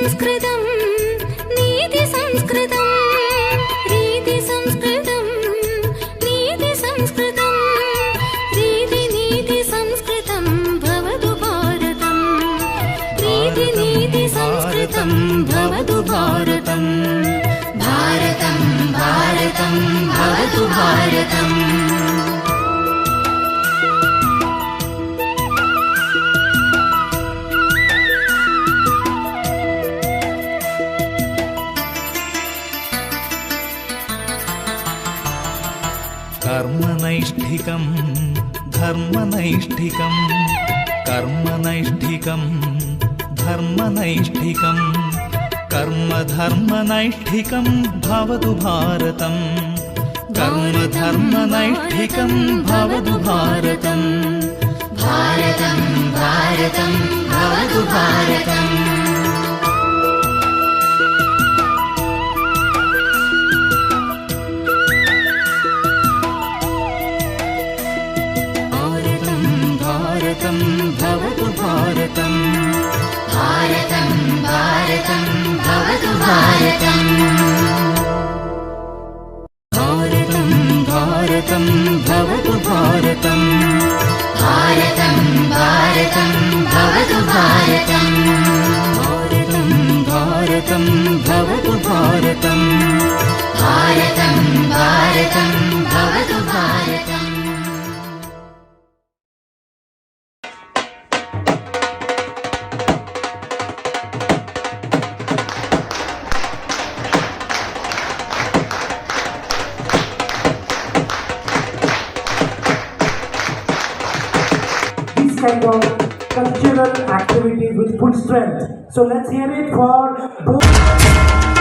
സംസ്കൃതം നീതി സംസ്കൃതം രീതി സംസ്കൃതം നീതി സംസ്കൃതം രീതി നീതി സംസ്കൃതം ഭവതു ഭാരതം രീതി നീതി സംസ്കൃതം ഭവതു ഭാരതം ഭാരതം ഭാരതം ഭവതു ഭാരതം कर्मनैष्ठिकं धर्मनैष्ठिकं कर्मनैष्ठिकं धर्मनैष्ठिकं कर्मधर्मनैष्ठिकं भवतु भारतं कर्मधर्मनैष्ठिकं भवतु भारतं भारतं भारतं भवतु भारतम् भारतं भवतु भारतं भारतं भारतं भवतु भारतम् भारतं भारतं भवतु भारतं भारतं भारतं भवतु भारतम् भारतं भारतं भवतु भारतं भारतं भारतं भवतु भारतम् Kind of cultural activity with full strength. So let's hear it for both.